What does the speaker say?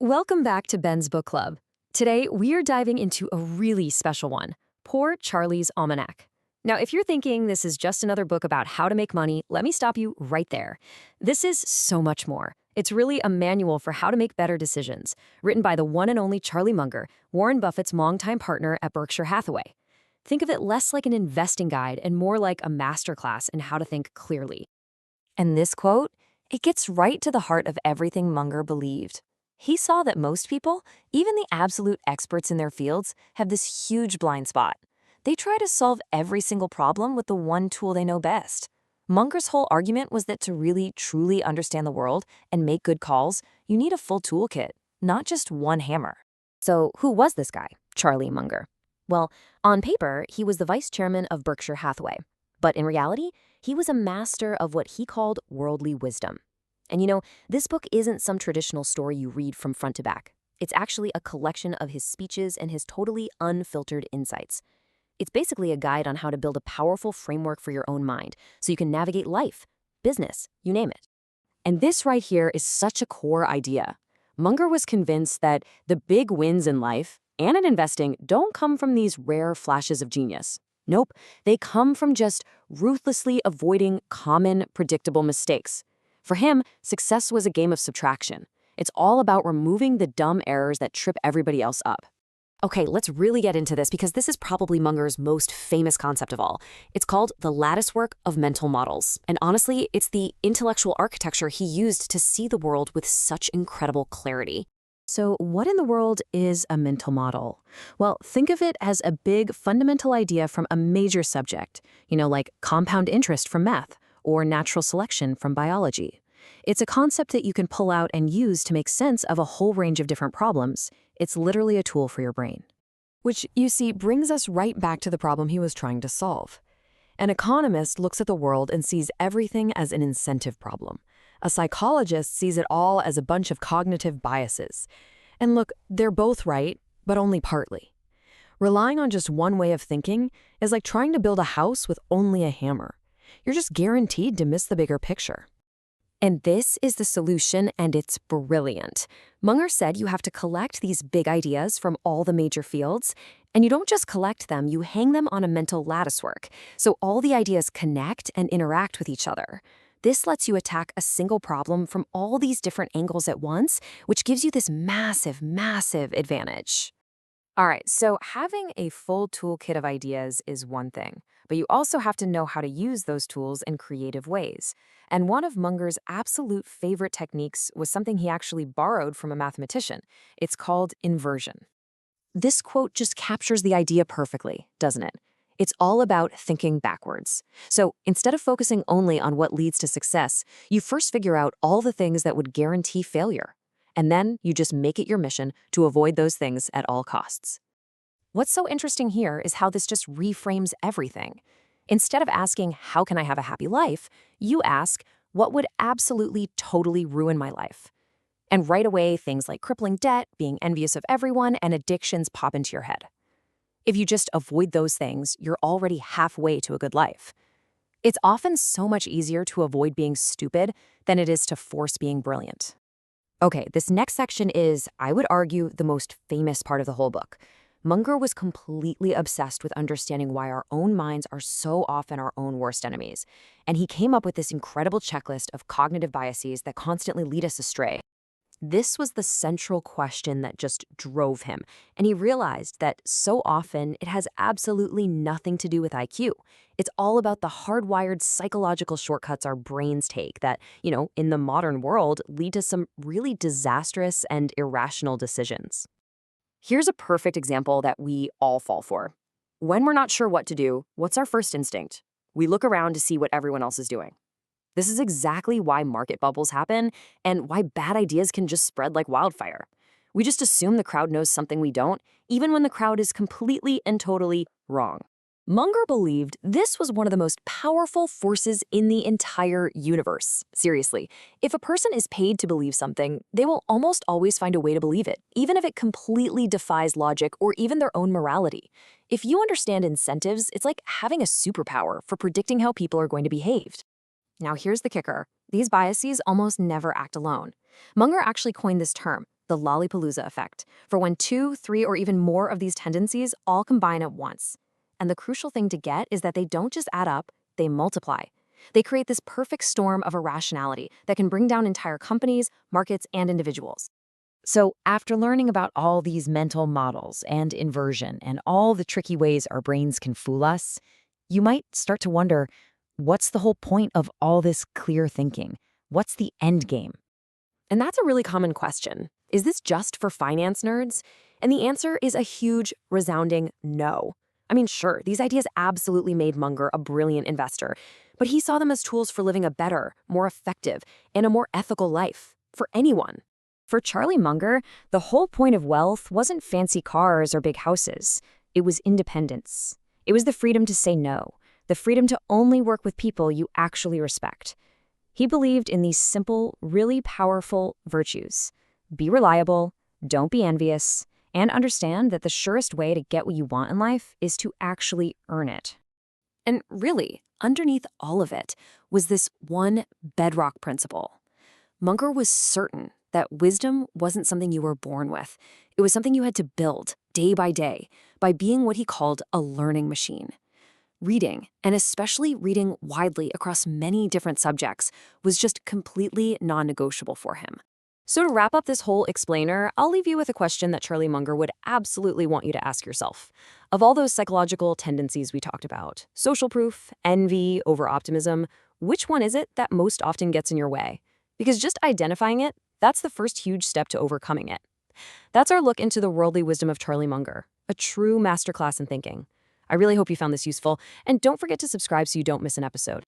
Welcome back to Ben's Book Club. Today, we are diving into a really special one, Poor Charlie's Almanack. Now, if you're thinking this is just another book about how to make money, let me stop you right there. This is so much more. It's really a manual for how to make better decisions, written by the one and only Charlie Munger, Warren Buffett's longtime partner at Berkshire Hathaway. Think of it less like an investing guide and more like a masterclass in how to think clearly. And this quote, it gets right to the heart of everything Munger believed. He saw that most people, even the absolute experts in their fields, have this huge blind spot. They try to solve every single problem with the one tool they know best. Munger's whole argument was that to really, truly understand the world and make good calls, you need a full toolkit, not just one hammer. So who was this guy, Charlie Munger? Well, on paper, he was the vice chairman of Berkshire Hathaway. But in reality, he was a master of what he called worldly wisdom. And this book isn't some traditional story you read from front to back. It's actually a collection of his speeches and his totally unfiltered insights. It's basically a guide on how to build a powerful framework for your own mind so you can navigate life, business, you name it. And this right here is such a core idea. Munger was convinced that the big wins in life and in investing don't come from these rare flashes of genius. Nope, they come from just ruthlessly avoiding common, predictable mistakes. For him, success was a game of subtraction. It's all about removing the dumb errors that trip everybody else up. Okay, let's really get into this because this is probably Munger's most famous concept of all. It's called the latticework of mental models. And honestly, it's the intellectual architecture he used to see the world with such incredible clarity. So what in the world is a mental model? Well, think of it as a big fundamental idea from a major subject, like compound interest from math or natural selection from biology. It's a concept that you can pull out and use to make sense of a whole range of different problems. It's literally a tool for your brain. Which, you see, brings us right back to the problem he was trying to solve. An economist looks at the world and sees everything as an incentive problem. A psychologist sees it all as a bunch of cognitive biases. And look, they're both right, but only partly. Relying on just one way of thinking is like trying to build a house with only a hammer. You're just guaranteed to miss the bigger picture. And this is the solution, and it's brilliant. Munger said you have to collect these big ideas from all the major fields, and you don't just collect them, you hang them on a mental latticework, so all the ideas connect and interact with each other. This lets you attack a single problem from all these different angles at once, which gives you this massive, massive advantage. All right, so having a full toolkit of ideas is one thing, but you also have to know how to use those tools in creative ways. And one of Munger's absolute favorite techniques was something he actually borrowed from a mathematician. It's called inversion. This quote just captures the idea perfectly, doesn't it? It's all about thinking backwards. So instead of focusing only on what leads to success, you first figure out all the things that would guarantee failure. And then you just make it your mission to avoid those things at all costs. What's so interesting here is how this just reframes everything. Instead of asking, how can I have a happy life, you ask, what would absolutely, totally ruin my life? And right away, things like crippling debt, being envious of everyone, and addictions pop into your head. If you just avoid those things, you're already halfway to a good life. It's often so much easier to avoid being stupid than it is to force being brilliant. Okay, this next section is, I would argue, the most famous part of the whole book. Munger was completely obsessed with understanding why our own minds are so often our own worst enemies. And he came up with this incredible checklist of cognitive biases that constantly lead us astray. This was the central question that just drove him. And he realized that so often it has absolutely nothing to do with IQ. It's all about the hardwired psychological shortcuts our brains take that, in the modern world, lead to some really disastrous and irrational decisions. Here's a perfect example that we all fall for. When we're not sure what to do, what's our first instinct? We look around to see what everyone else is doing. This is exactly why market bubbles happen and why bad ideas can just spread like wildfire. We just assume the crowd knows something we don't, even when the crowd is completely and totally wrong. Munger believed this was one of the most powerful forces in the entire universe. Seriously, if a person is paid to believe something, they will almost always find a way to believe it, even if it completely defies logic or even their own morality. If you understand incentives, it's like having a superpower for predicting how people are going to behave. Now here's the kicker. These biases almost never act alone. Munger actually coined this term, the Lollapalooza effect, for when 2, 3, or even more of these tendencies all combine at once. And the crucial thing to get is that they don't just add up, they multiply. They create this perfect storm of irrationality that can bring down entire companies, markets, and individuals. So, after learning about all these mental models and inversion and all the tricky ways our brains can fool us, you might start to wonder, what's the whole point of all this clear thinking? What's the end game? And that's a really common question. Is this just for finance nerds? And the answer is a huge, resounding no. I mean, sure, these ideas absolutely made Munger a brilliant investor, but he saw them as tools for living a better, more effective, and a more ethical life for anyone. For Charlie Munger, the whole point of wealth wasn't fancy cars or big houses. It was independence. It was the freedom to say no, the freedom to only work with people you actually respect. He believed in these simple, really powerful virtues. Be reliable, don't be envious, and understand that the surest way to get what you want in life is to actually earn it. And really, underneath all of it was this one bedrock principle. Munger was certain that wisdom wasn't something you were born with. It was something you had to build day by day by being what he called a learning machine. Reading, and especially reading widely across many different subjects, was just completely non-negotiable for him. So to wrap up this whole explainer, I'll leave you with a question that Charlie Munger would absolutely want you to ask yourself. Of all those psychological tendencies we talked about, social proof, envy, over-optimism, which one is it that most often gets in your way? Because just identifying it, that's the first huge step to overcoming it. That's our look into the worldly wisdom of Charlie Munger, a true masterclass in thinking. I really hope you found this useful, and don't forget to subscribe so you don't miss an episode.